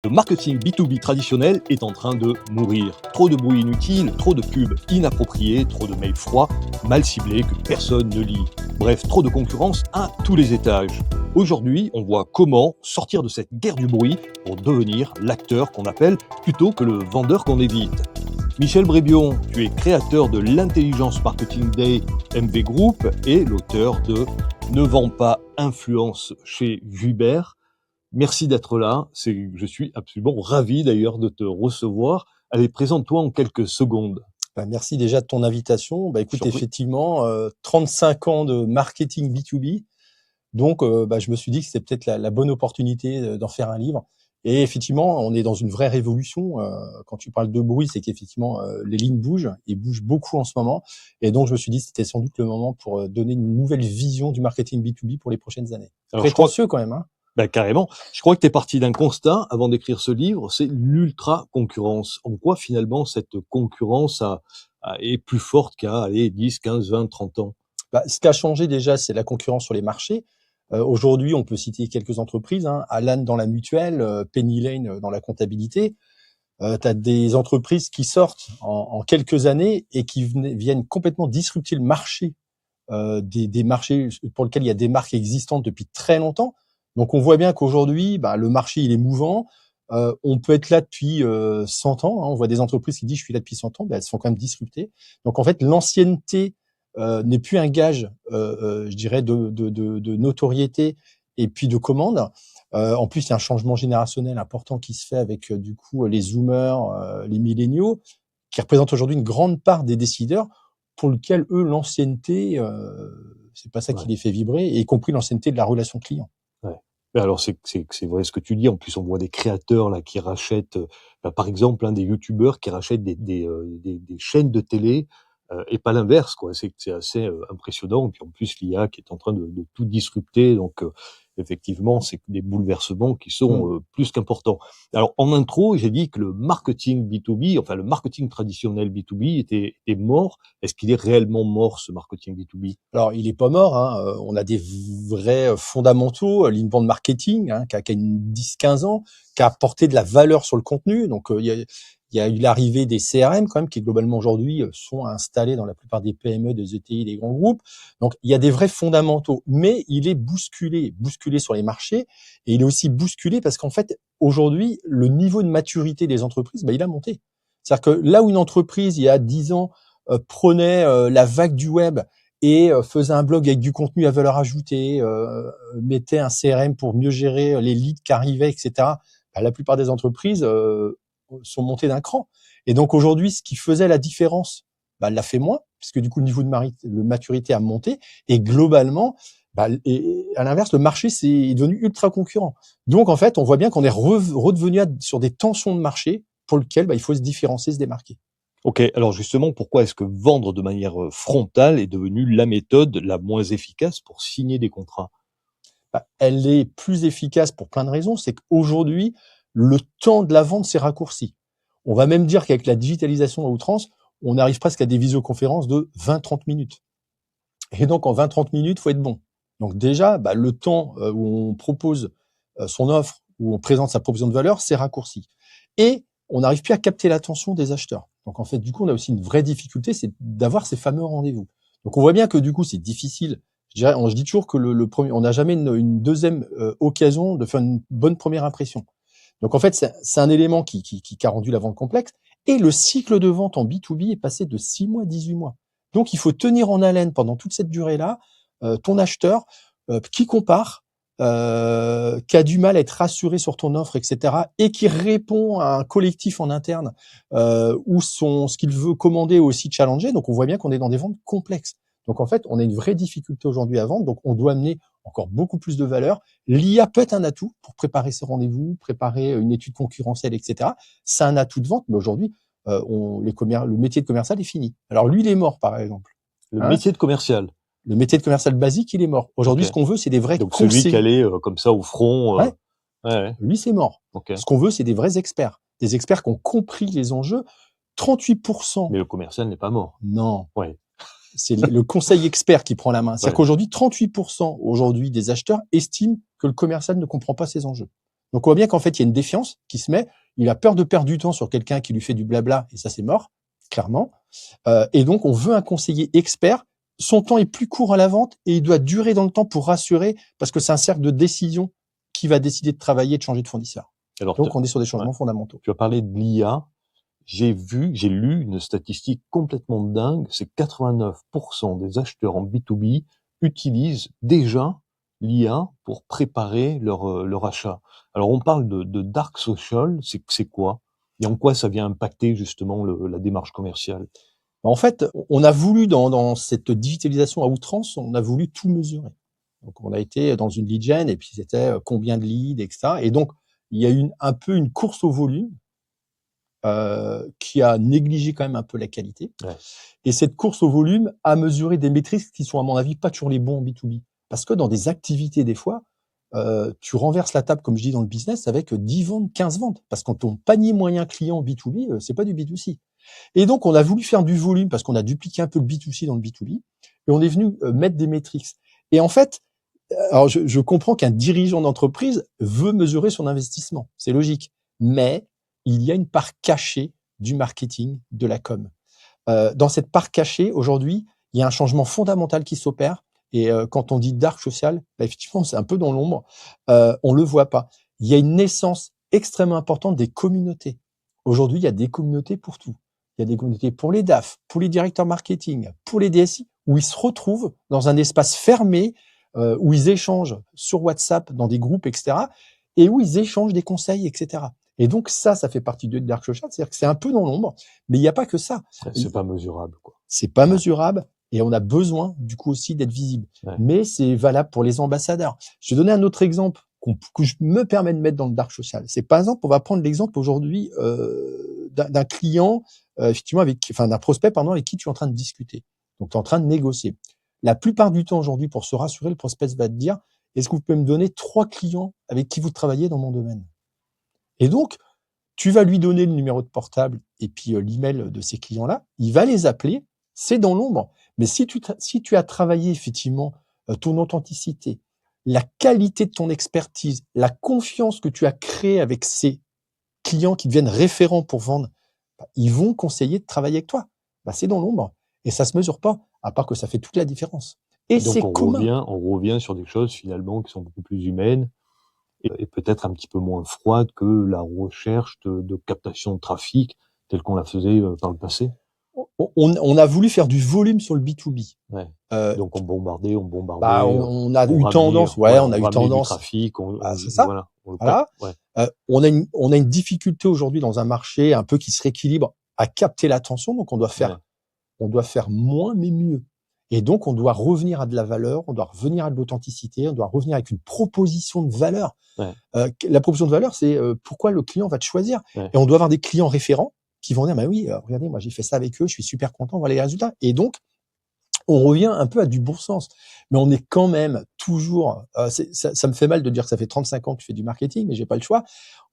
Le marketing B2B traditionnel est en train de mourir. Trop de bruit inutile, trop de pubs inappropriées, trop de mails froids, mal ciblés que personne ne lit. Bref, trop de concurrence à tous les étages. Aujourd'hui, on voit comment sortir de cette guerre du bruit pour devenir l'acteur qu'on appelle plutôt que le vendeur qu'on évite. Michel Brébion, tu es créateur de l'Intelligence Marketing Day MV Group et l'auteur de Ne vends pas influence chez Vuber. Merci d'être là. Je suis absolument ravi d'ailleurs de te recevoir. Allez, présente-toi en quelques secondes. Merci déjà de ton invitation. Écoute, effectivement, 35 ans de marketing B2B. Donc, je me suis dit que c'était peut-être la bonne opportunité d'en faire un livre. Et effectivement, on est dans une vraie révolution. Quand tu parles de bruit, c'est qu'effectivement, les lignes bougent et bougent beaucoup en ce moment. Et donc, je me suis dit que c'était sans doute le moment pour donner une nouvelle vision du marketing B2B pour les prochaines années. Alors, prétentieux quand même, hein. Carrément. Je crois que tu es parti d'un constat avant d'écrire ce livre, c'est l'ultra-concurrence. En quoi finalement cette concurrence est plus forte qu'à 10, 15, 20, 30 ans? Ce qui a changé déjà, c'est la concurrence sur les marchés. Aujourd'hui, on peut citer quelques entreprises, Alan dans la mutuelle, Penny Lane dans la comptabilité. Tu as des entreprises qui sortent en quelques années et qui viennent complètement disrupter le marché, des marchés pour lesquels il y a des marques existantes depuis très longtemps. Donc, on voit bien qu'aujourd'hui, le marché, il est mouvant. On peut être là depuis 100 ans. On voit des entreprises qui disent « je suis là depuis 100 ans », elles se font quand même disrupter. Donc, en fait, l'ancienneté n'est plus un gage, je dirais, de notoriété et puis de commande. En plus, il y a un changement générationnel important qui se fait avec du coup les zoomers, les milléniaux, qui représentent aujourd'hui une grande part des décideurs pour lesquels eux l'ancienneté, c'est pas ça qui les fait vibrer, y compris l'ancienneté de la relation client. Alors c'est vrai ce que tu dis. En plus, on voit des créateurs là qui rachètent, par exemple, des youtubeurs qui rachètent des chaînes de télé. Et pas l'inverse, quoi. C'est assez impressionnant. Et puis en plus, l'IA qui est en train de tout disrupter. Donc, effectivement, c'est des bouleversements qui sont plus qu'importants. Alors, en intro, j'ai dit que le marketing B2B, enfin le marketing traditionnel B2B était mort. Est-ce qu'il est réellement mort, ce marketing B2B? Alors, il est pas mort. On a des vrais fondamentaux. L'inbound marketing, qui a 10-15 ans, qui a apporté de la valeur sur le contenu. Donc, il y a eu l'arrivée des CRM quand même qui globalement aujourd'hui sont installés dans la plupart des PME, des ETI, des grands groupes. Donc il y a des vrais fondamentaux, mais il est bousculé sur les marchés et il est aussi bousculé parce qu'en fait aujourd'hui le niveau de maturité des entreprises, il a monté. C'est-à-dire que là où une entreprise il y a 10 ans prenait la vague du web et faisait un blog avec du contenu à valeur ajoutée, mettait un CRM pour mieux gérer les leads qui arrivaient, etc. La plupart des entreprises sont montées d'un cran. Et donc aujourd'hui, ce qui faisait la différence, elle l'a fait moins, puisque du coup le niveau de maturité a monté. Et globalement, et à l'inverse, le marché est devenu ultra concurrent. Donc en fait, on voit bien qu'on est redevenu sur des tensions de marché pour lesquelles il faut se différencier, se démarquer. Ok, alors justement, pourquoi est-ce que vendre de manière frontale est devenu la méthode la moins efficace pour signer des contrats? Elle est plus efficace pour plein de raisons. C'est qu'aujourd'hui, le temps de la vente s'est raccourci. On va même dire qu'avec la digitalisation à outrance, on arrive presque à des visioconférences de 20-30 minutes. Et donc, en 20-30 minutes, il faut être bon. Donc déjà, le temps où on propose son offre, où on présente sa proposition de valeur, c'est raccourci. Et on n'arrive plus à capter l'attention des acheteurs. Donc en fait, du coup, on a aussi une vraie difficulté, c'est d'avoir ces fameux rendez-vous. Donc on voit bien que du coup, c'est difficile. Je dis toujours que le premier, on n'a jamais une deuxième occasion de faire une bonne première impression. Donc en fait, c'est un élément qui a rendu la vente complexe. Et le cycle de vente en B2B est passé de 6 mois à 18 mois. Donc il faut tenir en haleine pendant toute cette durée-là ton acheteur qui compare, qui a du mal à être rassuré sur ton offre, etc., et qui répond à un collectif en interne où ce qu'il veut commander est aussi challengé. Donc on voit bien qu'on est dans des ventes complexes. Donc en fait, on a une vraie difficulté aujourd'hui à vendre, donc on doit amener encore beaucoup plus de valeur. L'IA peut être un atout pour préparer ses rendez-vous, préparer une étude concurrentielle, etc. C'est un atout de vente, mais aujourd'hui, le métier de commercial est fini. Alors lui, il est mort, par exemple. Le métier de commercial. Le métier de commercial basique, il est mort. Aujourd'hui, ce qu'on veut, c'est des vrais conseillers. Donc celui qui allait comme ça au front. Lui, c'est mort. Ce qu'on veut, c'est des vrais experts. Des experts qui ont compris les enjeux. 38%. Mais le commercial n'est pas mort. Non. C'est le conseil expert qui prend la main. C'est-à-dire qu'aujourd'hui, 38% des acheteurs estiment que le commercial ne comprend pas ces enjeux. Donc, on voit bien qu'en fait, il y a une défiance qui se met. Il a peur de perdre du temps sur quelqu'un qui lui fait du blabla, et ça, c'est mort, clairement. Et donc, on veut un conseiller expert. Son temps est plus court à la vente et il doit durer dans le temps pour rassurer, parce que c'est un cercle de décision qui va décider de travailler et de changer de fournisseur. Alors, Donc, on est sur des changements fondamentaux. tu as parlé de l'IA. J'ai lu une statistique complètement dingue, c'est 89% des acheteurs en B2B utilisent déjà l'IA pour préparer leur achat. Alors on parle de dark social, c'est quoi? Et en quoi ça vient impacter justement la démarche commerciale? En fait, on a voulu, dans cette digitalisation à outrance, on a voulu tout mesurer. Donc, on a été dans une lead gen et puis c'était combien de leads, etc. Et donc, il y a eu un peu une course au volume qui a négligé quand même un peu la qualité. Ouais. Et cette course au volume a mesuré des métriques qui sont, à mon avis, pas toujours les bons en B2B. Parce que dans des activités, des fois, tu renverses la table, comme je dis dans le business, avec 10 ventes, 15 ventes. Parce que ton panier moyen client B2B, c'est pas du B2C. Et donc, on a voulu faire du volume parce qu'on a dupliqué un peu le B2C dans le B2B. Et on est venu mettre des métriques. Et en fait, alors je comprends qu'un dirigeant d'entreprise veut mesurer son investissement. C'est logique. Mais il y a une part cachée du marketing, de la com. Dans cette part cachée, aujourd'hui, il y a un changement fondamental qui s'opère. Et quand on dit dark social, bah, effectivement, c'est un peu dans l'ombre. On le voit pas. Il y a une naissance extrêmement importante des communautés. Aujourd'hui, il y a des communautés pour tout. Il y a des communautés pour les DAF, pour les directeurs marketing, pour les DSI, où ils se retrouvent dans un espace fermé, où ils échangent sur WhatsApp, dans des groupes, etc., et où ils échangent des conseils, etc. Et donc ça fait partie de dark social, c'est-à-dire que c'est un peu dans l'ombre, mais il n'y a pas que ça. C'est pas mesurable, quoi. C'est pas mesurable et on a besoin du coup aussi d'être visible. Ouais. Mais c'est valable pour les ambassadeurs. Je vais donner un autre exemple que je me permets de mettre dans le dark social. C'est par exemple, on va prendre l'exemple aujourd'hui d'un client, effectivement d'un prospect avec qui tu es en train de discuter. Donc tu es en train de négocier. La plupart du temps aujourd'hui, pour se rassurer, le prospect va te dire: est-ce que vous pouvez me donner 3 clients avec qui vous travaillez dans mon domaine? Et donc, tu vas lui donner le numéro de portable et puis l'email de ces clients-là. Il va les appeler. C'est dans l'ombre. Mais si tu as travaillé effectivement ton authenticité, la qualité de ton expertise, la confiance que tu as créée avec ces clients qui deviennent référents pour vendre, ils vont conseiller de travailler avec toi. C'est dans l'ombre. Et ça se mesure pas, à part que ça fait toute la différence. Et donc c'est commun. on revient sur des choses finalement qui sont beaucoup plus humaines et peut-être un petit peu moins froides que la recherche de captation de trafic telle qu'on la faisait par le passé. On a voulu faire du volume sur le B2B. Ouais. Donc on bombardait. On a eu tendance, on a eu tendance. Du trafic, c'est ça. Voilà. Ouais. On a une difficulté aujourd'hui dans un marché un peu qui se rééquilibre à capter l'attention. Donc on doit faire moins mais mieux. Et donc on doit revenir à de la valeur, on doit revenir à de l'authenticité, on doit revenir avec une proposition de valeur. Ouais. La proposition de valeur, c'est pourquoi le client va te choisir. Ouais. Et on doit avoir des clients référents qui vont dire: oui, regardez, moi j'ai fait ça avec eux, je suis super content, voilà les résultats. Et donc, on revient un peu à du bon sens. Mais on est quand même toujours, ça me fait mal de dire que ça fait 35 ans que je fais du marketing, mais j'ai pas le choix.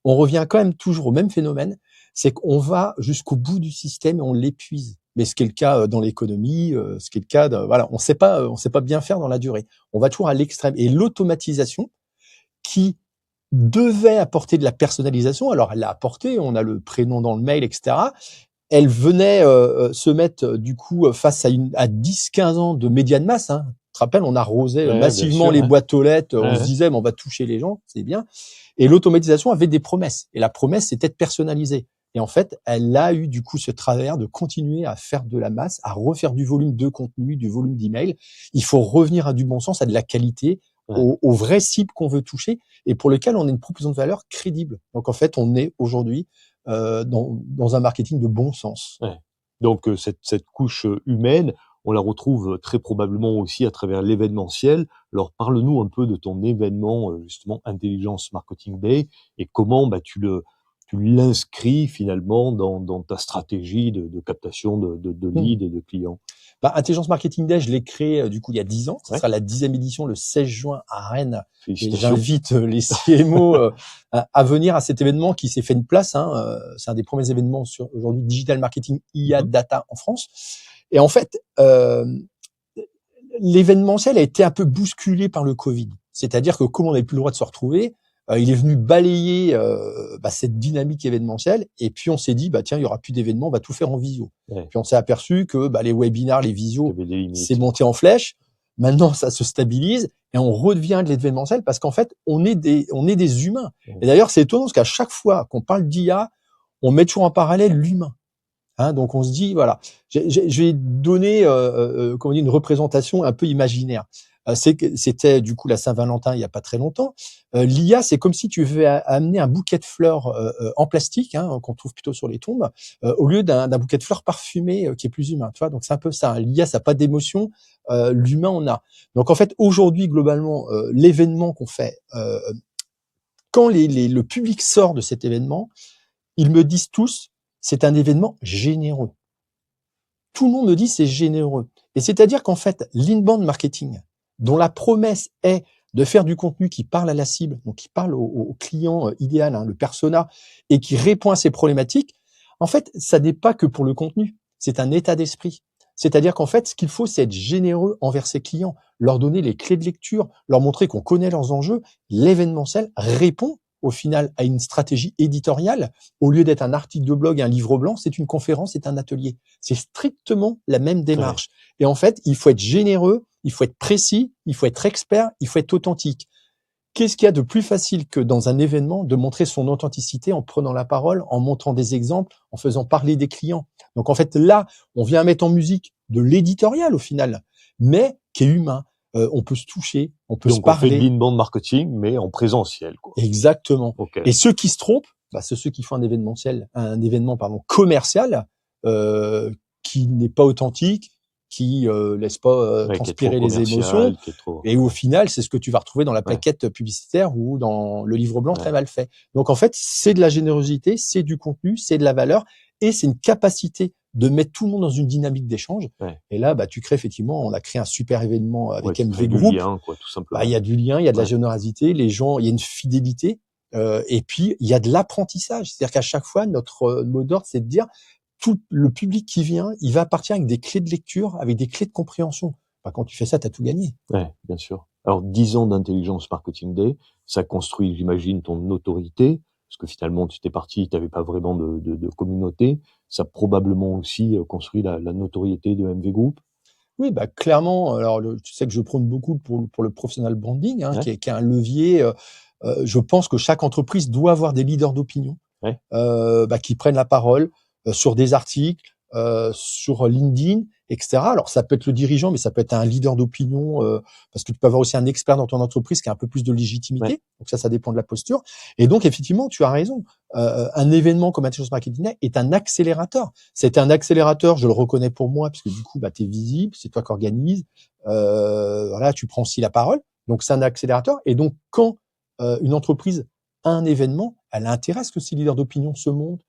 On revient quand même toujours au même phénomène, c'est qu'on va jusqu'au bout du système et on l'épuise. Mais ce qui est le cas dans l'économie, ce qui est le cas on sait pas bien faire dans la durée. On va toujours à l'extrême. Et l'automatisation qui devait apporter de la personnalisation. Alors, elle l'a apporté, on a le prénom dans le mail, etc. Elle venait se mettre, du coup, face à 10-15 ans de médias de masse. Hein. Tu te rappelles, on arrosait massivement les boîtes aux lettres, on se disait, on va toucher les gens, c'est bien. Et l'automatisation avait des promesses. Et la promesse, c'était de personnaliser. Et en fait, elle a eu, du coup, ce travers de continuer à faire de la masse, à refaire du volume de contenu, du volume d'email. Il faut revenir à du bon sens, à de la qualité, aux vraies cibles qu'on veut toucher et pour lesquelles on a une proposition de valeur crédible. Donc en fait, on est aujourd'hui dans un marketing de bon sens. Ouais. Donc cette couche humaine, on la retrouve très probablement aussi à travers l'événementiel. Alors parle-nous un peu de ton événement justement Intelligence Marketing Day et comment tu l'inscris finalement dans ta stratégie de captation de leads et de clients. Intelligence Marketing Day, je l'ai créé du coup il y a 10 ans. Ça sera la 10e édition le 16 juin à Rennes. Et j'invite les CMO à venir à cet événement qui s'est fait une place. C'est un des premiers événements sur aujourd'hui digital marketing IA data en France. Et en fait, l'événementiel a été un peu bousculé par le Covid. C'est-à-dire que comme on n'avait plus le droit de se retrouver, Il est venu balayer cette dynamique événementielle. Et puis on s'est dit, tiens, il y aura plus d'événements, on va tout faire en visio. Ouais. Puis on s'est aperçu que les webinars, les Il y visios, avait des limites. c'est monté en flèche. Maintenant, ça se stabilise et on redevient de l'événementiel parce qu'en fait, on est des humains. Ouais. Et d'ailleurs, c'est étonnant parce qu'à chaque fois qu'on parle d'IA, on met toujours en parallèle l'humain. Donc on se dit, voilà, je vais donner comment dire, une représentation un peu imaginaire. C'était du coup la Saint-Valentin il y a pas très longtemps. L'IA, c'est comme si tu veux amener un bouquet de fleurs en plastique, qu'on trouve plutôt sur les tombes, au lieu d'un bouquet de fleurs parfumé qui est plus humain. Tu vois, donc c'est un peu ça. L'IA, ça n'a pas d'émotion, l'humain on a. Donc en fait, aujourd'hui, globalement, l'événement qu'on fait, quand le public sort de cet événement, ils me disent tous, c'est un événement généreux. Tout le monde me dit c'est généreux. Et c'est-à-dire qu'en fait, l'inbound marketing, dont la promesse est de faire du contenu qui parle à la cible, donc qui parle au client idéal, le persona, et qui répond à ses problématiques, en fait, ça n'est pas que pour le contenu, c'est un état d'esprit. C'est-à-dire qu'en fait, ce qu'il faut, c'est être généreux envers ses clients, leur donner les clés de lecture, leur montrer qu'on connaît leurs enjeux. L'événementiel répond au final à une stratégie éditoriale. Au lieu d'être un article de blog, un livre blanc, c'est une conférence, c'est un atelier. C'est strictement la même démarche. Ouais. Et en fait, il faut être généreux, il faut être précis, il faut être expert, il faut être authentique. Qu'est-ce qu'il y a de plus facile que dans un événement de montrer son authenticité en prenant la parole, en montrant des exemples, en faisant parler des clients? Donc en fait, là, on vient mettre en musique de l'éditorial au final, mais qui est humain. On peut se toucher, on peut se parler. Donc on fait de l'inbound marketing, mais en présentiel, quoi. Exactement. Okay. Et ceux qui se trompent, c'est ceux qui font un événement commercial qui n'est pas authentique, qui laisse pas transpirer les émotions, et où au final, c'est ce que tu vas retrouver dans la plaquette publicitaire ou dans le livre blanc très mal fait. Donc en fait, c'est de la générosité, c'est du contenu, c'est de la valeur, et c'est une capacité de mettre tout le monde dans une dynamique d'échange. Ouais. Et là, tu crées effectivement, on a créé un super événement avec MV Group. Tout simplement. Il y a du lien, il y a de la générosité, les gens, il y a une fidélité, et puis il y a de l'apprentissage. C'est-à-dire qu'à chaque fois, notre mot d'ordre, c'est de dire tout le public qui vient, il va partir avec des clés de lecture, avec des clés de compréhension. Quand tu fais ça, tu as tout gagné. Ouais, bien sûr. Alors, 10 ans d'intelligence marketing day, ça construit, j'imagine, ton notoriété, parce que finalement, tu t'es parti, tu n'avais pas vraiment de communauté. Ça a probablement aussi construit la notoriété de MV Group. Oui, clairement. Alors, tu sais que je prône beaucoup pour le professional branding, qui est un levier. Je pense que chaque entreprise doit avoir des leaders d'opinion qui prennent la parole sur des articles, sur LinkedIn, etc. Alors, ça peut être le dirigeant, mais ça peut être un leader d'opinion, parce que tu peux avoir aussi un expert dans ton entreprise qui a un peu plus de légitimité. Ouais. Donc ça dépend de la posture. Et donc, effectivement, tu as raison. Un événement comme Intelligence Marketing Day est un accélérateur. C'est un accélérateur, je le reconnais pour moi, parce que du coup, tu es visible, c'est toi qui organises. Tu prends aussi la parole. Donc, c'est un accélérateur. Et donc, quand une entreprise a un événement, elle a intérêt à ce que ses leaders d'opinion se montrent,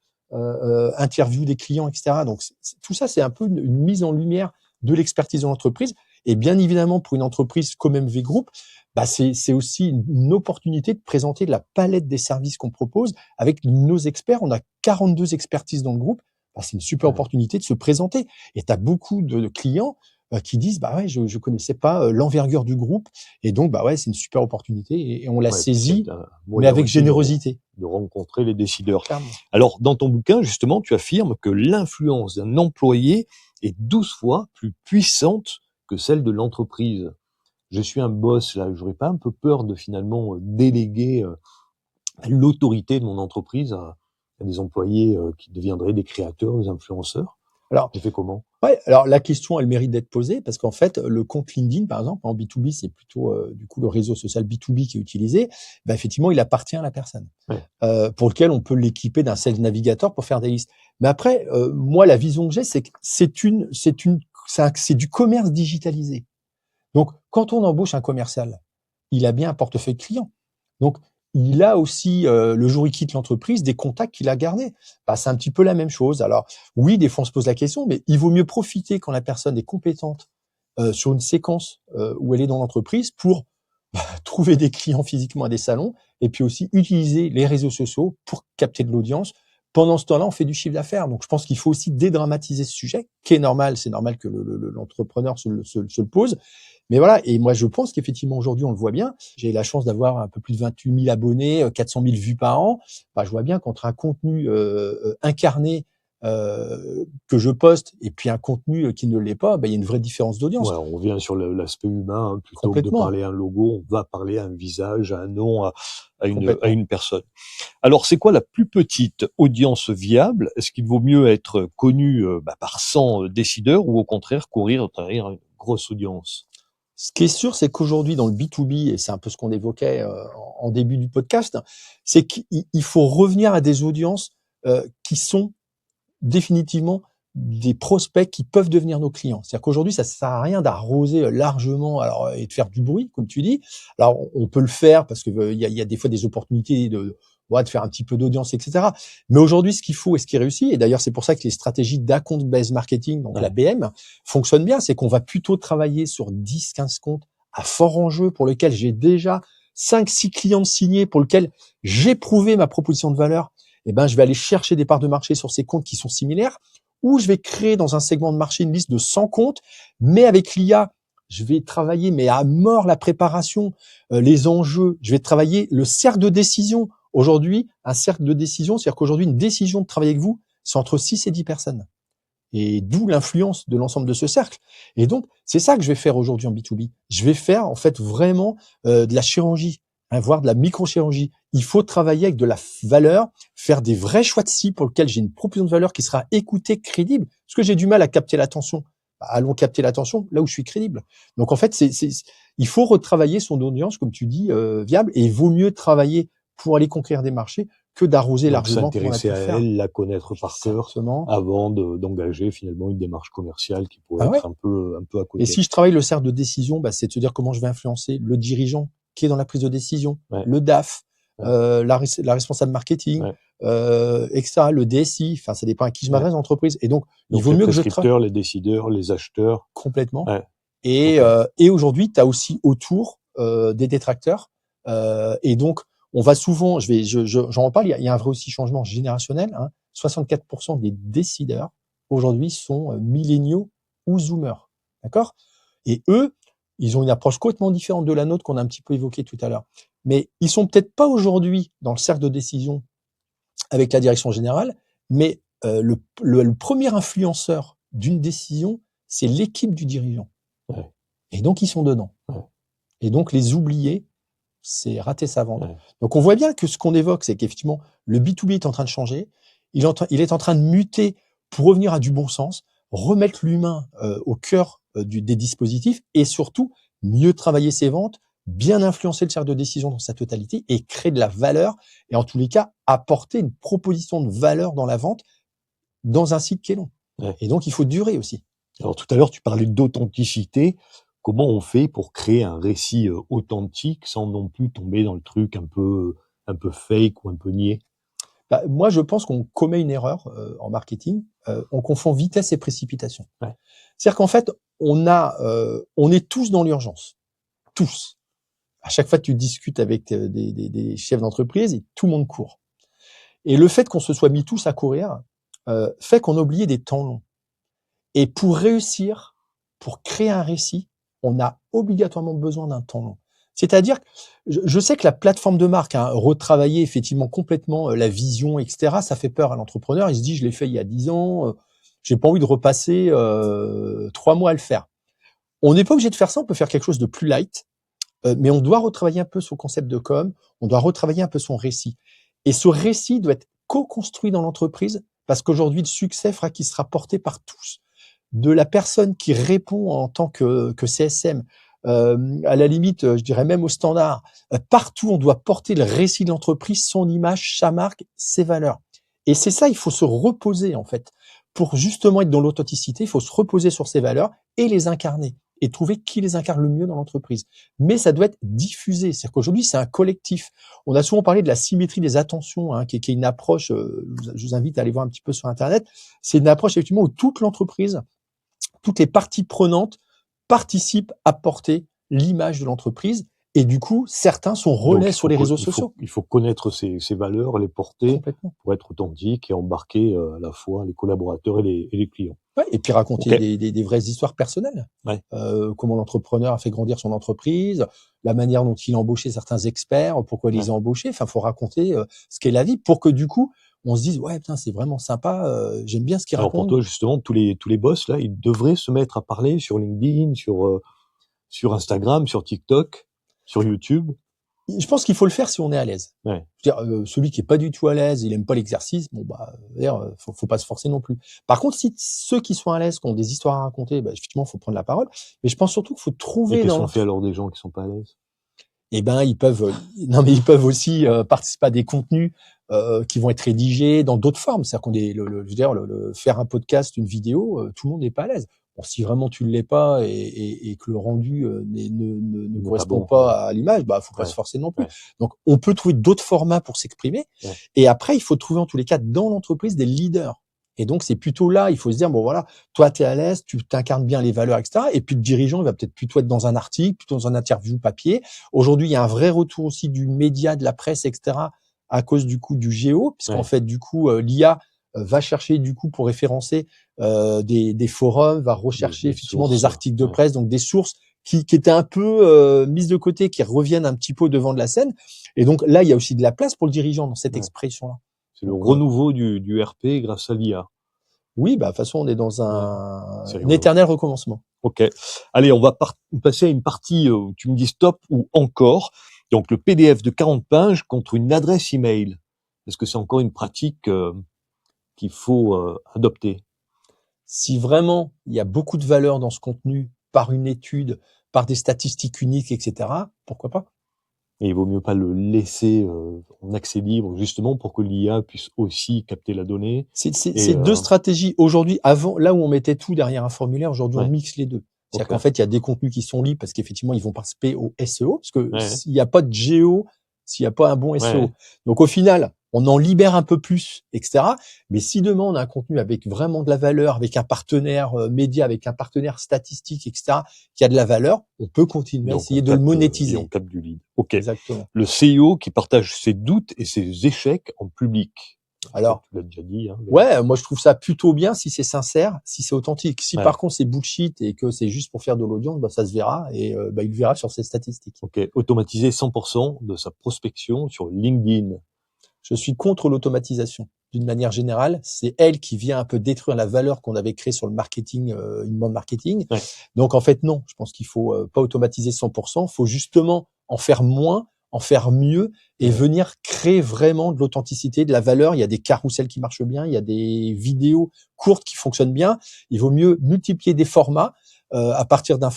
interview des clients, etc. Donc tout ça, c'est un peu une mise en lumière de l'expertise de l'entreprise. Et bien évidemment, pour une entreprise comme MV Group, c'est aussi une opportunité de présenter la palette des services qu'on propose avec nos experts. On a 42 expertises dans le groupe. C'est une super opportunité de se présenter. Et tu as beaucoup de clients qui disent je connaissais pas l'envergure du groupe, et donc c'est une super opportunité, et on la saisit, mais avec générosité, de rencontrer les décideurs. Clairement. Alors dans ton bouquin, justement, tu affirmes que l'influence d'un employé est 12 fois plus puissante que celle de l'entreprise. Je suis un boss, là, j'aurais pas un peu peur de finalement déléguer l'autorité de mon entreprise à des employés qui deviendraient des créateurs, des influenceurs? Alors, tu fais comment? Ouais, alors la question, elle mérite d'être posée, parce qu'en fait, le compte LinkedIn, par exemple, en B2B, c'est plutôt du coup le réseau social B2B qui est utilisé. Effectivement, il appartient à la personne, pour lequel on peut l'équiper d'un Sales Navigator pour faire des listes. Mais après, moi, la vision que j'ai, c'est que c'est du commerce digitalisé. Donc, quand on embauche un commercial, il a bien un portefeuille client. Donc, il a aussi, le jour où il quitte l'entreprise, des contacts qu'il a gardés. C'est un petit peu la même chose. Alors, oui, des fois, on se pose la question, mais il vaut mieux profiter quand la personne est compétente sur une séquence où elle est dans l'entreprise pour trouver des clients physiquement à des salons, et puis aussi utiliser les réseaux sociaux pour capter de l'audience. Pendant ce temps-là, on fait du chiffre d'affaires. Donc, je pense qu'il faut aussi dédramatiser ce sujet, qui est normal. C'est normal que l'entrepreneur se le pose. Mais voilà, et moi je pense qu'effectivement aujourd'hui on le voit bien, j'ai la chance d'avoir un peu plus de 28 000 abonnés, 400 000 vues par an. Bah, je vois bien qu'entre un contenu incarné que je poste et puis un contenu qui ne l'est pas, bah, il y a une vraie différence d'audience. Ouais, on revient sur l'aspect humain, hein. Plutôt que de Complètement, parler à un logo, on va parler à un visage, à un nom, à complètement. une personne. Alors, c'est quoi la plus petite audience viable? Est-ce qu'il vaut mieux être connu par 100 décideurs ou au contraire courir derrière une grosse audience? Ce qui est sûr, c'est qu'aujourd'hui, dans le B2B, et c'est un peu ce qu'on évoquait en début du podcast, c'est qu'il faut revenir à des audiences qui sont définitivement des prospects qui peuvent devenir nos clients. C'est-à-dire qu'aujourd'hui, ça sert à rien d'arroser largement et de faire du bruit, comme tu dis. Alors, on peut le faire parce que il y a des fois des opportunités de faire un petit peu d'audience, etc. Mais aujourd'hui, ce qu'il faut et ce qui réussit, et d'ailleurs, c'est pour ça que les stratégies d'account-based marketing, donc la BM, fonctionnent bien, c'est qu'on va plutôt travailler sur 10, 15 comptes à fort enjeu pour lesquels j'ai déjà 5, 6 clients signés pour lesquels j'ai prouvé ma proposition de valeur. Eh ben, je vais aller chercher des parts de marché sur ces comptes qui sont similaires, ou je vais créer dans un segment de marché une liste de 100 comptes, mais avec l'IA, je vais travailler, mais à mort, la préparation, les enjeux, je vais travailler le cercle de décision. Aujourd'hui, un cercle de décision, c'est-à-dire qu'aujourd'hui, une décision de travailler avec vous, c'est entre 6 et 10 personnes. Et d'où l'influence de l'ensemble de ce cercle. Et donc, c'est ça que je vais faire aujourd'hui en B2B. Je vais faire, en fait, vraiment de la chirurgie, voire de la microchirurgie. Il faut travailler avec de la valeur, faire des vrais choix de cible pour lesquels j'ai une proposition de valeur qui sera écoutée, crédible. Parce que j'ai du mal à capter l'attention. Bah, allons capter l'attention là où je suis crédible. Donc, en fait, il faut retravailler son audience, comme tu dis, viable. Et il vaut mieux travailler pour aller conquérir des marchés que d'arroser Donc largement comme on a pu s'intéresser le à faire. elle, la connaître par cœur Exactement. avant d'engager finalement une démarche commerciale qui pourrait Ah ouais. être un peu à Et côté. si je travaille le cercle de décision, bah, c'est de se dire comment je vais influencer le dirigeant qui est dans la prise de décision, Ouais. le DAF, Ouais. la responsable marketing, Ouais. etc., le DSI. Enfin, ça dépend à qui je m'adresse en entreprise. Et donc, il vaut les mieux que je prescripteurs, les décideurs, les acheteurs. complètement. Ouais. Et, Ok. et aujourd'hui, tu as aussi autour des détracteurs. Et donc, on va souvent, j'en reparle, il y a un vrai aussi changement générationnel. 64% des décideurs aujourd'hui sont milléniaux ou zoomers. D'accord? Et eux, ils ont une approche complètement différente de la nôtre qu'on a un petit peu évoquée tout à l'heure. Mais ils sont peut-être pas aujourd'hui dans le cercle de décision avec la direction générale, mais le premier influenceur d'une décision, c'est l'équipe du dirigeant. Ouais. Et donc, ils sont dedans. Ouais. Et donc, les oublier, c'est rater sa vente. Ouais. Donc, on voit bien que ce qu'on évoque, c'est qu'effectivement, le B2B est en train de changer. Il est en train de muter pour revenir à du bon sens, remettre l'humain au cœur des dispositifs et surtout mieux travailler ses ventes, bien influencer le cercle de décision dans sa totalité et créer de la valeur et en tous les cas apporter une proposition de valeur dans la vente dans un cycle qui est long. Ouais. Et donc, il faut durer aussi. Alors tout à l'heure, tu parlais d'authenticité. Comment on fait pour créer un récit authentique sans non plus tomber dans le truc un peu fake ou un peu niais? Bah, moi, je pense qu'on commet une erreur en marketing. On confond vitesse et précipitation. Ouais. C'est-à-dire qu'en fait, on est tous dans l'urgence. Tous. À chaque fois que tu discutes avec des chefs d'entreprise, et tout le monde court. Et le fait qu'on se soit mis tous à courir fait qu'on a oublié des temps longs. Et pour réussir, pour créer un récit, on a obligatoirement besoin d'un temps long. C'est-à-dire, je sais que la plateforme de marque, retravailler effectivement complètement la vision, etc., ça fait peur à l'entrepreneur. Il se dit, je l'ai fait il y a 10 ans, j'ai pas envie de repasser 3 mois à le faire. On n'est pas obligé de faire ça, on peut faire quelque chose de plus light, mais on doit retravailler un peu son concept de com, on doit retravailler un peu son récit. Et ce récit doit être co-construit dans l'entreprise, parce qu'aujourd'hui, le succès fera qu'il sera porté par tous. De la personne qui répond en tant que CSM, à la limite, je dirais même au standard, partout, on doit porter le récit de l'entreprise, son image, sa marque, ses valeurs. Et c'est ça, il faut se reposer, en fait. Pour justement être dans l'authenticité, il faut se reposer sur ses valeurs et les incarner et trouver qui les incarne le mieux dans l'entreprise. Mais ça doit être diffusé. C'est-à-dire qu'aujourd'hui, c'est un collectif. On a souvent parlé de la symétrie des attentions, qui est une approche, je vous invite à aller voir un petit peu sur Internet. C'est une approche, effectivement, où toute l'entreprise, toutes les parties prenantes participent à porter l'image de l'entreprise. Et du coup, certains sont relais sur les réseaux sociaux. Il faut connaître ces valeurs, les porter Complètement. pour être authentique et embarquer à la fois les collaborateurs et les clients. Ouais, et puis raconter Ok. des vraies histoires personnelles. Ouais. Comment l'entrepreneur a fait grandir son entreprise, la manière dont il a embauché certains experts, pourquoi il les Ouais. a embauchés. Enfin, faut raconter ce qu'est la vie pour que du coup, on se dise ouais, putain, c'est vraiment sympa. J'aime bien ce qu'il Alors pour raconte. toi, justement, tous les boss, là, ils devraient se mettre à parler sur LinkedIn, sur Instagram, sur TikTok, sur YouTube. Je pense qu'il faut le faire si on est à l'aise. Ouais. Je veux dire, celui qui est pas du tout à l'aise, il aime pas l'exercice, bon bah, faut pas se forcer non plus. Par contre, si ceux qui sont à l'aise, qui ont des histoires à raconter, bah, effectivement, faut prendre la parole. Mais je pense surtout qu'il faut Et trouver qu'est-ce dans qu'on fait alors des gens qui sont pas à l'aise? eh ben, ils peuvent, non, mais ils peuvent aussi participer à des contenus qui vont être rédigés dans d'autres formes. C'est-à-dire je veux dire, faire un podcast, une vidéo, tout le monde n'est pas à l'aise. Bon, si vraiment tu ne l'es pas et que le rendu ne N'est pas correspond bon. pas à l'image, bah, faut pas Ouais. se forcer non plus. Ouais. Donc, on peut trouver d'autres formats pour s'exprimer. Ouais. Et après, il faut trouver en tous les cas dans l'entreprise des leaders. Et donc, c'est plutôt là, il faut se dire, bon voilà, toi, tu es à l'aise, tu t'incarnes bien les valeurs, etc. Et puis, le dirigeant, il va peut-être plutôt être dans un article, plutôt dans un interview papier. Aujourd'hui, il y a un vrai retour aussi du média, de la presse, etc. à cause du coup du géo, puisqu'en Ouais. fait, du coup, l'IA va chercher du coup pour référencer des forums, va rechercher Des effectivement sources, des articles de ouais. presse, donc des sources qui étaient un peu mises de côté, qui reviennent un petit peu au devant de la scène. Et donc là, il y a aussi de la place pour le dirigeant dans cette Ouais. expression-là. C'est le Donc, renouveau du RP grâce à l'IA. oui, bah de toute façon, on est dans C'est un rigolo. éternel recommencement. Ok. Allez, on va passer à une partie où tu me dis stop ou encore. Donc, le PDF de 40 pages contre une adresse email. Est-ce que c'est encore une pratique qu'il faut adopter? Si vraiment il y a beaucoup de valeur dans ce contenu, par une étude, par des statistiques uniques, etc., pourquoi pas? Et il vaut mieux pas le laisser en accès libre, justement, pour que l'IA puisse aussi capter la donnée. C'est deux stratégies. Aujourd'hui, avant, là où on mettait tout derrière un formulaire, aujourd'hui, on Ouais. mixe les deux. C'est-à-dire Ok. qu'en fait, il y a des contenus qui sont libres parce qu'effectivement, ils vont participer au SEO, parce que Ouais. s'il n'y a pas de géo, s'il n'y a pas un bon SEO. Ouais. Donc, au final, on en libère un peu plus, etc. Mais si demain, on a un contenu avec vraiment de la valeur, avec un partenaire média, avec un partenaire statistique, etc., qui a de la valeur, on peut continuer à Donc, essayer on de le capte, et monétiser. on capte du lead. Ok. Exactement. Le CEO qui partage ses doutes et ses échecs en public. Alors, tu l'as déjà dit. Hein, mais... ouais, moi je trouve ça plutôt bien si c'est sincère, si c'est authentique. Si Ouais. par contre c'est bullshit et que c'est juste pour faire de l'audience, bah ça se verra et bah il le verra sur ses statistiques. Ok, automatiser 100% de sa prospection sur LinkedIn. Je suis contre l'automatisation. D'une manière générale, c'est elle qui vient un peu détruire la valeur qu'on avait créée sur le marketing, inbound marketing. Ouais. Donc en fait non, je pense qu'il faut pas automatiser 100%, faut justement en faire moins, en faire mieux et venir créer vraiment de l'authenticité, de la valeur. Il y a des carousels qui marchent bien, il y a des vidéos courtes qui fonctionnent bien. Il vaut mieux multiplier des formats à partir d'un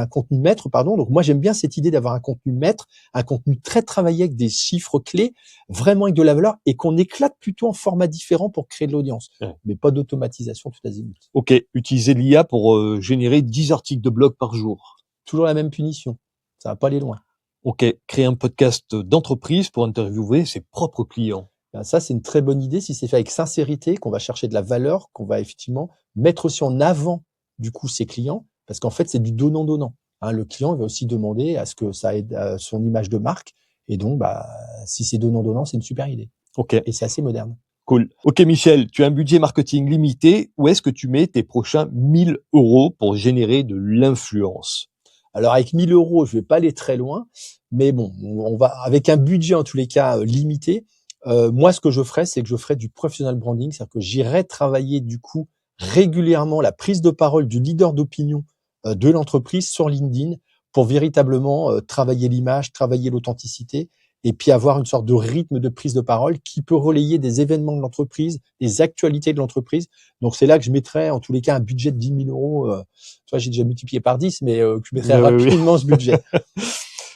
contenu maître, pardon. Donc moi j'aime bien cette idée d'avoir un contenu maître, un contenu très travaillé avec des chiffres clés, vraiment avec de la valeur et qu'on éclate plutôt en formats différents pour créer de l'audience, mais pas d'automatisation tout azimut. Ok, utiliser l'IA pour générer 10 articles de blog par jour. Toujours la même punition, ça va pas aller loin. Ok, créer un podcast d'entreprise pour interviewer ses propres clients. Ben ça, c'est une très bonne idée si c'est fait avec sincérité, qu'on va chercher de la valeur, qu'on va effectivement mettre aussi en avant du coup ses clients, parce qu'en fait, c'est du donnant-donnant. Hein, le client il va aussi demander à ce que ça aide à son image de marque, et donc, bah, si c'est donnant-donnant, c'est une super idée. Ok. Et c'est assez moderne. Cool. Ok, Michel, tu as un budget marketing limité. Où est-ce que tu mets tes prochains 1000 € pour générer de l'influence? Alors avec 1000 €, je vais pas aller très loin, mais bon, on va avec un budget en tous les cas limité. Moi, ce que je ferais, c'est que je ferais du professional branding, c'est-à-dire que j'irais travailler du coup régulièrement la prise de parole du leader d'opinion de l'entreprise sur LinkedIn pour véritablement travailler l'image, travailler l'authenticité et puis avoir une sorte de rythme de prise de parole qui peut relayer des événements de l'entreprise, des actualités de l'entreprise. Donc c'est là que je mettrais en tous les cas un budget de 10 000 €. Tu vois, j'ai déjà multiplié par 10, mais que je mettrais rapidement ce budget.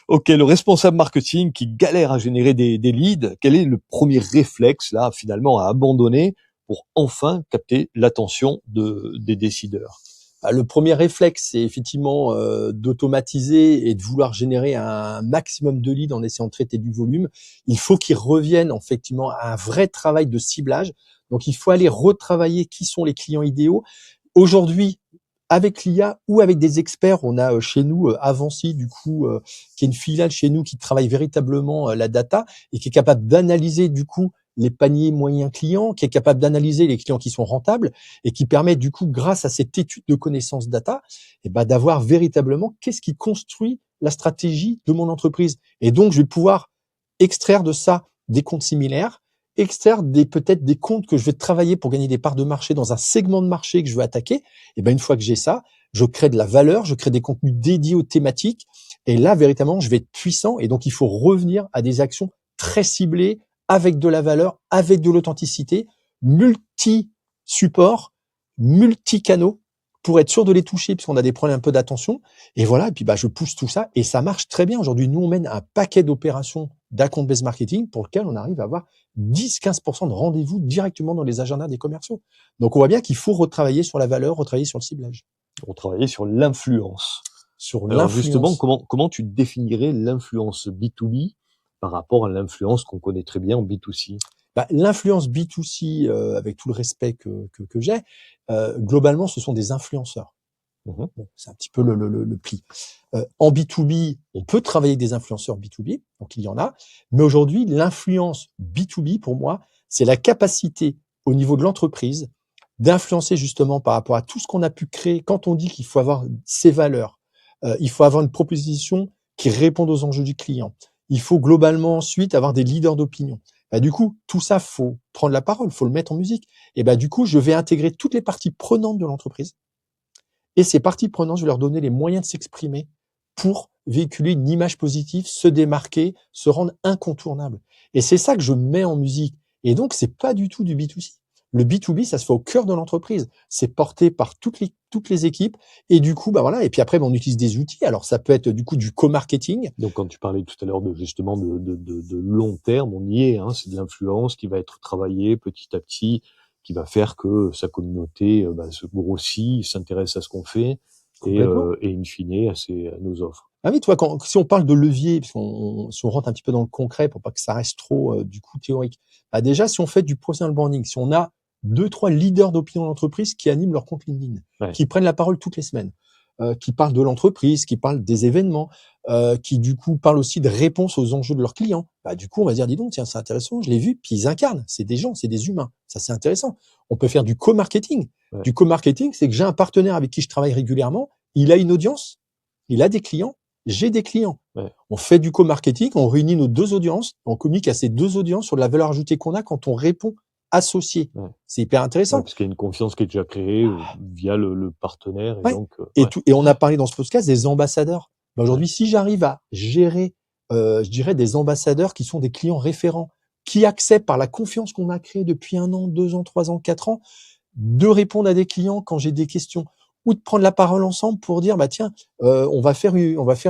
Ok, le responsable marketing qui galère à générer des leads, quel est le premier réflexe là finalement à abandonner pour enfin capter l'attention des décideurs? Le premier réflexe, c'est effectivement d'automatiser et de vouloir générer un maximum de leads en essayant de traiter du volume. Il faut qu'ils reviennent effectivement à un vrai travail de ciblage. Donc, il faut aller retravailler qui sont les clients idéaux. Aujourd'hui, avec l'IA ou avec des experts, on a chez nous Avancy, du coup, qui est une filiale chez nous qui travaille véritablement la data et qui est capable d'analyser du coup les paniers moyens clients, qui est capable d'analyser les clients qui sont rentables et qui permet du coup, grâce à cette étude de connaissances data, d'avoir véritablement qu'est-ce qui construit la stratégie de mon entreprise. Et donc, je vais pouvoir extraire de ça des comptes similaires, extraire peut-être des comptes que je vais travailler pour gagner des parts de marché dans un segment de marché que je veux attaquer. Et une fois que j'ai ça, je crée de la valeur, je crée des contenus dédiés aux thématiques. Et là, véritablement, je vais être puissant. Et donc, il faut revenir à des actions très ciblées, avec de la valeur, avec de l'authenticité, multi-support, multi-canaux, pour être sûr de les toucher, puisqu'on a des problèmes un peu d'attention. Et voilà, et puis je pousse tout ça, et ça marche très bien. Aujourd'hui, nous, on mène un paquet d'opérations d'account-based marketing pour lequel on arrive à avoir 10-15% de rendez-vous directement dans les agendas des commerciaux. Donc, on voit bien qu'il faut retravailler sur la valeur, retravailler sur le ciblage. On travaillait sur l'influence. Sur Alors l'influence. justement, comment tu définirais l'influence B2B par rapport à l'influence qu'on connaît très bien en B2C? L'influence B2C, avec tout le respect que j'ai, globalement, ce sont des influenceurs. Mmh. Bon, c'est un petit peu le pli. En B2B, on peut travailler avec des influenceurs B2B, donc il y en a. Mais aujourd'hui, l'influence B2B, pour moi, c'est la capacité au niveau de l'entreprise d'influencer justement par rapport à tout ce qu'on a pu créer. Quand on dit qu'il faut avoir ses valeurs, il faut avoir une proposition qui réponde aux enjeux du client. Il faut globalement ensuite avoir des leaders d'opinion. Du coup, tout ça, faut prendre la parole, faut le mettre en musique. Et du coup, je vais intégrer toutes les parties prenantes de l'entreprise. Et ces parties prenantes, je vais leur donner les moyens de s'exprimer pour véhiculer une image positive, se démarquer, se rendre incontournable. Et c'est ça que je mets en musique. Et donc, c'est pas du tout du B2C. Le B2B, ça se fait au cœur de l'entreprise. C'est porté par toutes les équipes. Et du coup, voilà. Et puis après, on utilise des outils. Alors, ça peut être du coup du co-marketing. Donc, quand tu parlais tout à l'heure justement de long terme, on y est, hein, c'est de l'influence qui va être travaillée petit à petit, qui va faire que sa communauté se grossit, s'intéresse à ce qu'on fait et in fine à nos offres. Ah oui, toi, si on parle de levier, si on rentre un petit peu dans le concret pour pas que ça reste trop du coup théorique, déjà, si on fait du personal branding, si on a 2-3 leaders d'opinion d'entreprise qui animent leur compte LinkedIn, qui prennent la parole toutes les semaines, qui parlent de l'entreprise, qui parlent des événements, qui du coup parlent aussi de réponses aux enjeux de leurs clients. Du coup, on va dire, dis donc, tiens, c'est intéressant, je l'ai vu, puis ils incarnent, c'est des gens, c'est des humains. Ça, c'est intéressant. On peut faire du co-marketing. Ouais. Du co-marketing, c'est que j'ai un partenaire avec qui je travaille régulièrement, il a une audience, il a des clients, j'ai des clients. Ouais. On fait du co-marketing, on réunit nos deux audiences, on communique à ces deux audiences sur la valeur ajoutée qu'on a quand on répond associé. Ouais. C'est hyper intéressant. Ouais, parce qu'il y a une confiance qui est déjà créée via le partenaire. Et, donc, et on a parlé dans ce podcast des ambassadeurs. Aujourd'hui, si j'arrive à gérer, je dirais, des ambassadeurs qui sont des clients référents, qui acceptent par la confiance qu'on a créée depuis 1 an, 2 ans, 3 ans, 4 ans, de répondre à des clients quand j'ai des questions, ou de prendre la parole ensemble pour dire, tiens, on va faire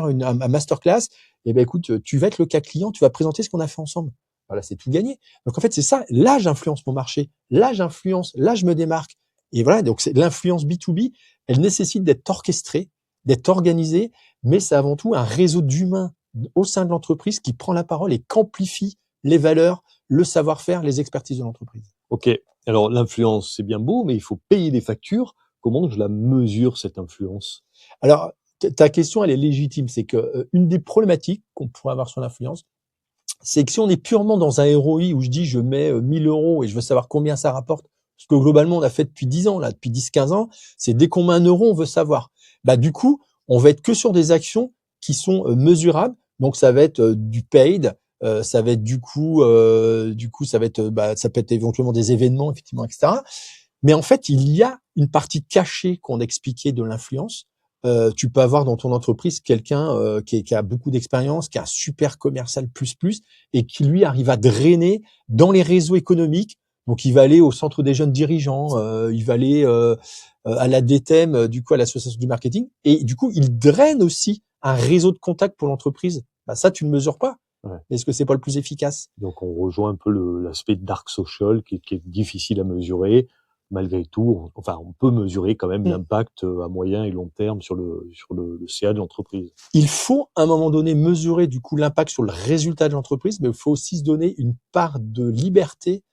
un masterclass. Écoute, tu vas être le cas client, tu vas présenter ce qu'on a fait ensemble. Voilà, c'est tout gagné. Donc en fait, c'est ça. Là, j'influence mon marché. Là, je me démarque. Et voilà, donc c'est l'influence B2B. Elle nécessite d'être orchestrée, d'être organisée, mais c'est avant tout un réseau d'humains au sein de l'entreprise qui prend la parole et qu'amplifie les valeurs, le savoir-faire, les expertises de l'entreprise. Ok. Alors l'influence, c'est bien beau, mais il faut payer des factures. Comment je la mesure, cette influence? Alors, ta question, elle est légitime. C'est que une des problématiques qu'on pourrait avoir sur l'influence, c'est que si on est purement dans un ROI où je dis je mets 1000 € et je veux savoir combien ça rapporte, ce que globalement on a fait depuis 10 ans, là, depuis 10-15 ans, c'est dès qu'on met 1 euro, on veut savoir. Du coup, on va être que sur des actions qui sont mesurables. Donc ça va être du paid, ça va être ça va être, ça peut être éventuellement des événements, effectivement, etc. Mais en fait, il y a une partie cachée qu'on a expliquée de l'influence. Tu peux avoir dans ton entreprise quelqu'un qui a beaucoup d'expérience, qui a un super commercial plus, et qui lui arrive à drainer dans les réseaux économiques. Donc, il va aller au centre des jeunes dirigeants, il va aller à la DTEM, du coup à l'association du marketing, et du coup, il draine aussi un réseau de contacts pour l'entreprise. Ça, tu ne mesures pas. Ouais. Est-ce que c'est pas le plus efficace? Donc, on rejoint un peu l'aspect dark social qui est difficile à mesurer. Malgré tout, on peut mesurer quand même l'impact à moyen et long terme sur le CA de l'entreprise. Il faut, à un moment donné, mesurer du coup l'impact sur le résultat de l'entreprise, mais il faut aussi se donner une part de liberté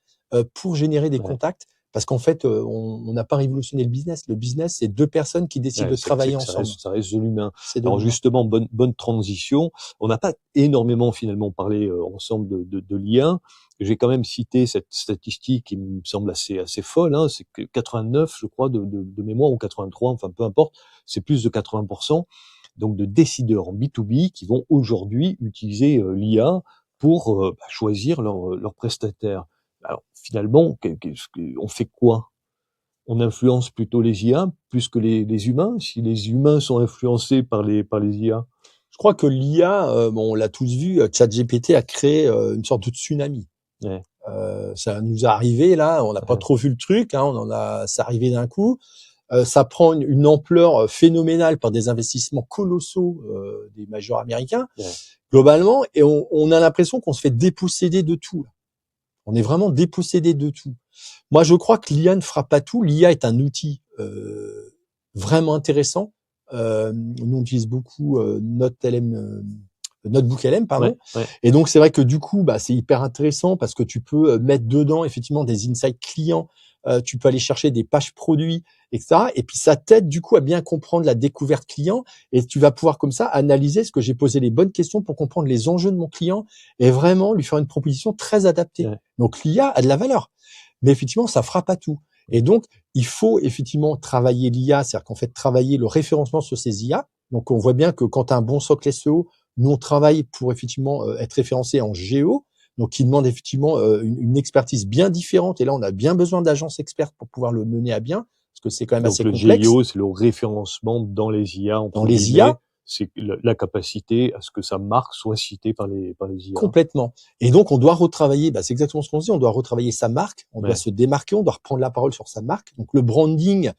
pour générer des contacts, parce qu'en fait, on n'a pas révolutionné le business. Le business, c'est deux personnes qui décident de travailler ensemble. Ça reste de l'humain. C'est de Alors l'humain. justement, bonne transition. On n'a pas énormément finalement parlé ensemble de l'IA. J'ai quand même cité cette statistique qui me semble assez folle. Hein. C'est que 89, je crois, de mémoire, ou 83, enfin peu importe, c'est plus de 80%. Donc de décideurs en B2B qui vont aujourd'hui utiliser l'IA pour choisir leur prestataire. Alors finalement, on fait quoi? On influence plutôt les IA plus que les humains, si les humains sont influencés par les IA. Je crois que l'IA, on l'a tous vu, ChatGPT a créé une sorte de tsunami. Ouais. Ça nous est arrivé là, on n'a pas trop vu le truc, hein, c'est arrivé d'un coup. Ça prend une ampleur phénoménale par des investissements colossaux des majors américains, globalement, et on a l'impression qu'on se fait déposséder de tout. Là. On est vraiment dépossédé de tout. Moi, je crois que l'IA ne fera pas tout. L'IA est un outil vraiment intéressant. Nous, on utilise beaucoup Notebook LM, pardon. Ouais. Et donc, c'est vrai que du coup, c'est hyper intéressant parce que tu peux mettre dedans effectivement des insights clients. Tu peux aller chercher des pages produits, etc. Et puis, ça t'aide du coup à bien comprendre la découverte client. Et tu vas pouvoir comme ça analyser ce que j'ai posé les bonnes questions pour comprendre les enjeux de mon client et vraiment lui faire une proposition très adaptée. Ouais. Donc, l'IA a de la valeur. Mais effectivement, ça fera pas tout. Et donc, il faut effectivement travailler l'IA, c'est-à-dire qu'en fait, travailler le référencement sur ces IA. Donc, on voit bien que quand tu as un bon socle SEO, nous, on travaille pour effectivement être référencé en géo, donc qui demande effectivement une expertise bien différente. Et là, on a bien besoin d'agences expertes pour pouvoir le mener à bien, parce que c'est quand même donc assez complexe. Le GEO, c'est le référencement dans les IA. Dans les IA, c'est la capacité à ce que sa marque soit citée par les IA. Complètement. Et donc, on doit retravailler, c'est exactement ce qu'on dit, on doit retravailler sa marque, on doit se démarquer, on doit reprendre la parole sur sa marque. Donc, le branding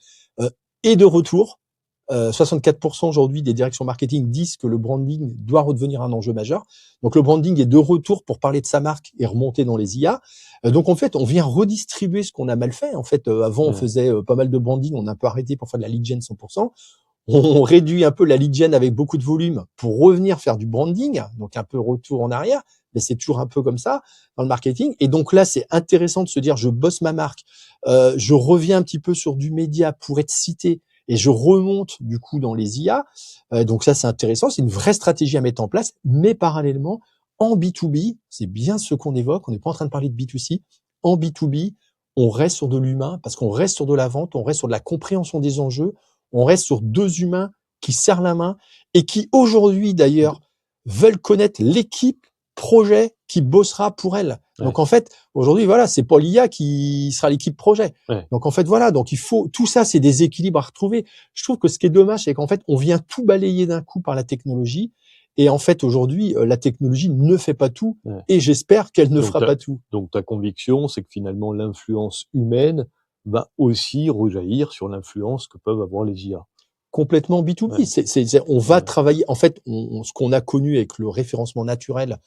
est de retour. 64% aujourd'hui des directions marketing disent que le branding doit redevenir un enjeu majeur. Donc, le branding est de retour pour parler de sa marque et remonter dans les IA. Donc, en fait, on vient redistribuer ce qu'on a mal fait. En fait, avant, on faisait pas mal de branding, on a un peu arrêté pour faire de la lead gen 100%. On réduit un peu la lead gen avec beaucoup de volume pour revenir faire du branding, donc un peu retour en arrière, mais c'est toujours un peu comme ça dans le marketing. Et donc là, c'est intéressant de se dire, je bosse ma marque, je reviens un petit peu sur du média pour être cité, et je remonte du coup dans les IA. Donc ça, c'est intéressant, c'est une vraie stratégie à mettre en place, mais parallèlement, en B2B, c'est bien ce qu'on évoque, on n'est pas en train de parler de B2C, en B2B, on reste sur de l'humain, parce qu'on reste sur de la vente, on reste sur de la compréhension des enjeux, on reste sur deux humains qui serrent la main et qui aujourd'hui d'ailleurs veulent connaître l'équipe projet qui bossera pour elle. Ouais. Donc en fait, aujourd'hui, voilà, c'est pas l'IA qui sera l'équipe projet. Ouais. Donc en fait, voilà, donc il faut, tout ça, c'est des équilibres à retrouver. Je trouve que ce qui est dommage, c'est qu'en fait, on vient tout balayer d'un coup par la technologie. Et en fait, aujourd'hui, la technologie ne fait pas tout. Ouais. Et j'espère qu'elle ne fera pas tout. Donc ta conviction, c'est que finalement, l'influence humaine va aussi rejaillir sur l'influence que peuvent avoir les IA. Complètement B2B. Ouais. On va travailler. En fait, ce qu'on a connu avec le référencement naturel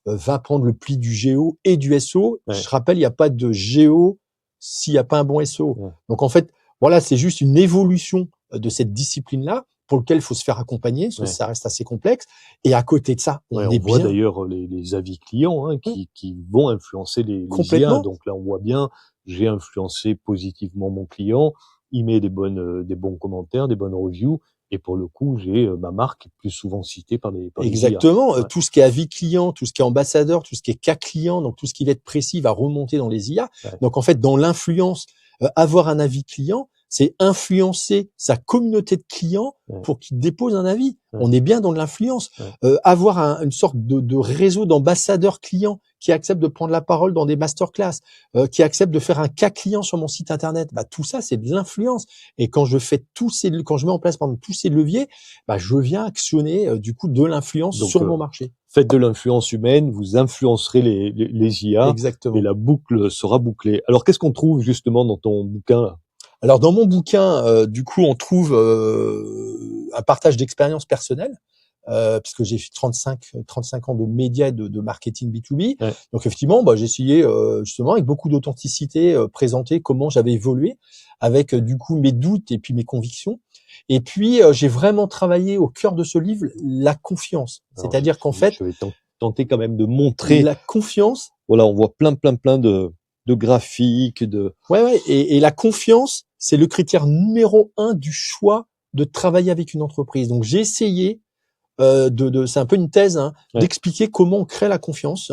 va prendre le pli du géo et du SEO. Ouais. Je rappelle, il n'y a pas de géo s'il n'y a pas un bon SEO. Ouais. Donc en fait, voilà, c'est juste une évolution de cette discipline-là pour lequel il faut se faire accompagner, parce que ça reste assez complexe. Et à côté de ça, on voit d'ailleurs les avis clients qui vont influencer les IA. Donc là, on voit bien, j'ai influencé positivement mon client, il met des bons commentaires, des bonnes reviews, et pour le coup, j'ai ma marque plus souvent citée par les Exactement. IA. Tout ce qui est avis client, tout ce qui est ambassadeur, tout ce qui est cas client, donc tout ce qui va être précis va remonter dans les IA. Ouais. Donc en fait, dans l'influence, avoir un avis client, c'est influencer sa communauté de clients pour qu'ils déposent un avis. On est bien dans de l'influence. Avoir une sorte de réseau d'ambassadeurs clients qui acceptent de prendre la parole dans des masterclass, qui acceptent de faire un cas client sur mon site internet, tout ça, c'est de l'influence. Et quand je mets en place tous ces leviers, je viens actionner du coup de l'influence sur mon marché. Faites de l'influence humaine, vous influencerez les IA. Exactement. Et la boucle sera bouclée. Alors, qu'est-ce qu'on trouve justement dans ton bouquin là ? Alors dans mon bouquin, du coup, on trouve un partage d'expériences personnelles, puisque j'ai fait 35 ans de médias et de marketing B2B. Ouais. Donc effectivement, j'ai essayé justement avec beaucoup d'authenticité présenter comment j'avais évolué avec du coup mes doutes et puis mes convictions. Et puis j'ai vraiment travaillé au cœur de ce livre la confiance. C'est-à-dire qu'en fait, je vais tenter quand même de montrer la confiance. Voilà, on voit plein de graphique, de... Ouais. Et la confiance, c'est le critère numéro 1 du choix de travailler avec une entreprise. Donc, j'ai essayé c'est un peu une thèse, d'expliquer comment on crée la confiance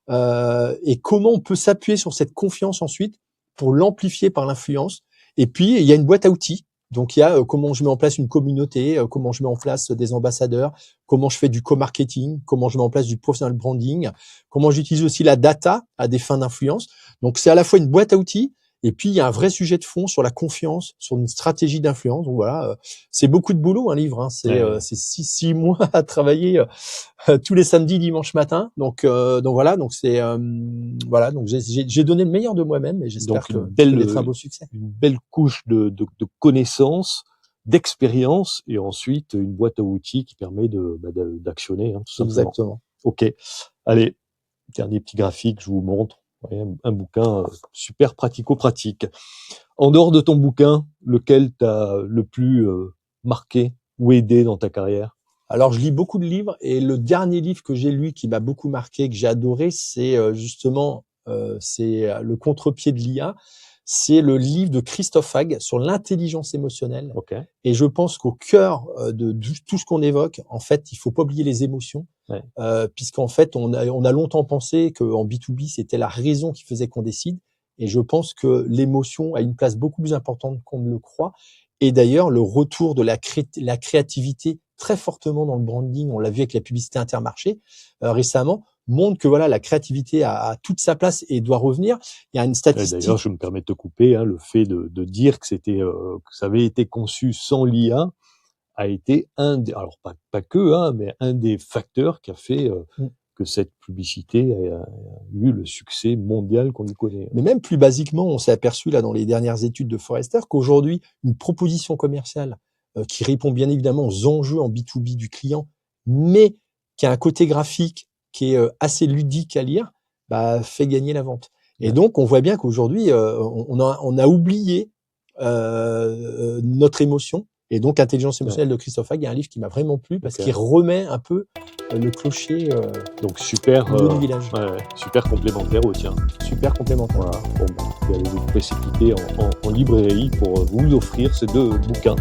et comment on peut s'appuyer sur cette confiance ensuite pour l'amplifier par l'influence. Et puis, il y a une boîte à outils. Donc, il y a comment je mets en place une communauté, comment je mets en place des ambassadeurs, comment je fais du co-marketing, comment je mets en place du personal branding, comment j'utilise aussi la data à des fins d'influence. Donc, c'est à la fois une boîte à outils et puis il y a un vrai sujet de fond sur la confiance, sur une stratégie d'influence. Donc voilà, c'est beaucoup de boulot un livre. C'est 6 mois à travailler tous les samedis, dimanche matin. Donc voilà, donc c'est voilà, donc j'ai donné le meilleur de moi-même et j'espère que ça va être un beau succès. Une belle couche de connaissances, d'expérience et ensuite une boîte à outils qui permet d'actionner, tout simplement. Exactement. Ok. Allez, dernier petit graphique, je vous montre. Un bouquin super pratico-pratique. En dehors de ton bouquin, lequel t'a le plus marqué ou aidé dans ta carrière? Alors, je lis beaucoup de livres et le dernier livre que j'ai lu qui m'a beaucoup marqué, que j'ai adoré, c'est justement c'est le contre-pied de l'IA. C'est le livre de Christophe Hague sur l'intelligence émotionnelle. Okay. Et je pense qu'au cœur de tout ce qu'on évoque, en fait, il faut pas oublier les émotions. Ouais. Puisqu'en fait, on a longtemps pensé qu'en B2B, c'était la raison qui faisait qu'on décide. Et je pense que l'émotion a une place beaucoup plus importante qu'on ne le croit. Et d'ailleurs, le retour de la créativité très fortement dans le branding, on l'a vu avec la publicité Intermarché récemment, montre que voilà, la créativité a toute sa place et doit revenir. Il y a une statistique. D'ailleurs, je me permets de te couper, le fait de dire que c'était que ça avait été conçu sans l'IA a été alors pas que, mais un des facteurs qui a fait que cette publicité a eu le succès mondial qu'on y connaît. Mais même plus basiquement, on s'est aperçu là dans les dernières études de Forrester qu'aujourd'hui, une proposition commerciale qui répond bien évidemment aux enjeux en B2B du client, mais qui a un côté graphique qui est assez ludique à lire, fait gagner la vente. Et donc, on voit bien qu'aujourd'hui, on a oublié notre émotion. Et donc, Intelligence émotionnelle de Christophe Hague, il y a un livre qui m'a vraiment plu parce qu'il remet un peu le clocher donc super, du village. Super complémentaire au tien. Super complémentaire. Voilà. Bon, vous allez vous précipiter en librairie pour vous offrir ces 2 bouquins.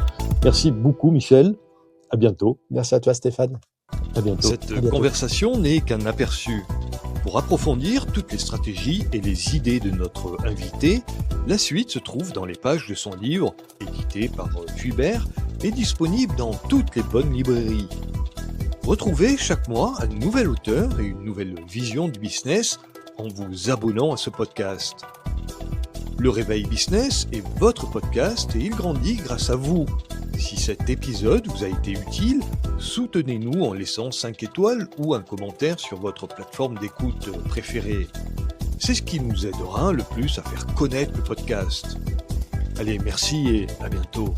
Merci beaucoup, Michel. À bientôt. Merci à toi, Stéphane. À bientôt. Cette conversation n'est qu'un aperçu. Pour approfondir toutes les stratégies et les idées de notre invité, la suite se trouve dans les pages de son livre, édité par Vuibert et disponible dans toutes les bonnes librairies. Retrouvez chaque mois un nouvel auteur et une nouvelle vision du business en vous abonnant à ce podcast. Le Réveil Business est votre podcast et il grandit grâce à vous. Si cet épisode vous a été utile, soutenez-nous en laissant 5 étoiles ou un commentaire sur votre plateforme d'écoute préférée. C'est ce qui nous aidera le plus à faire connaître le podcast. Allez, merci et à bientôt.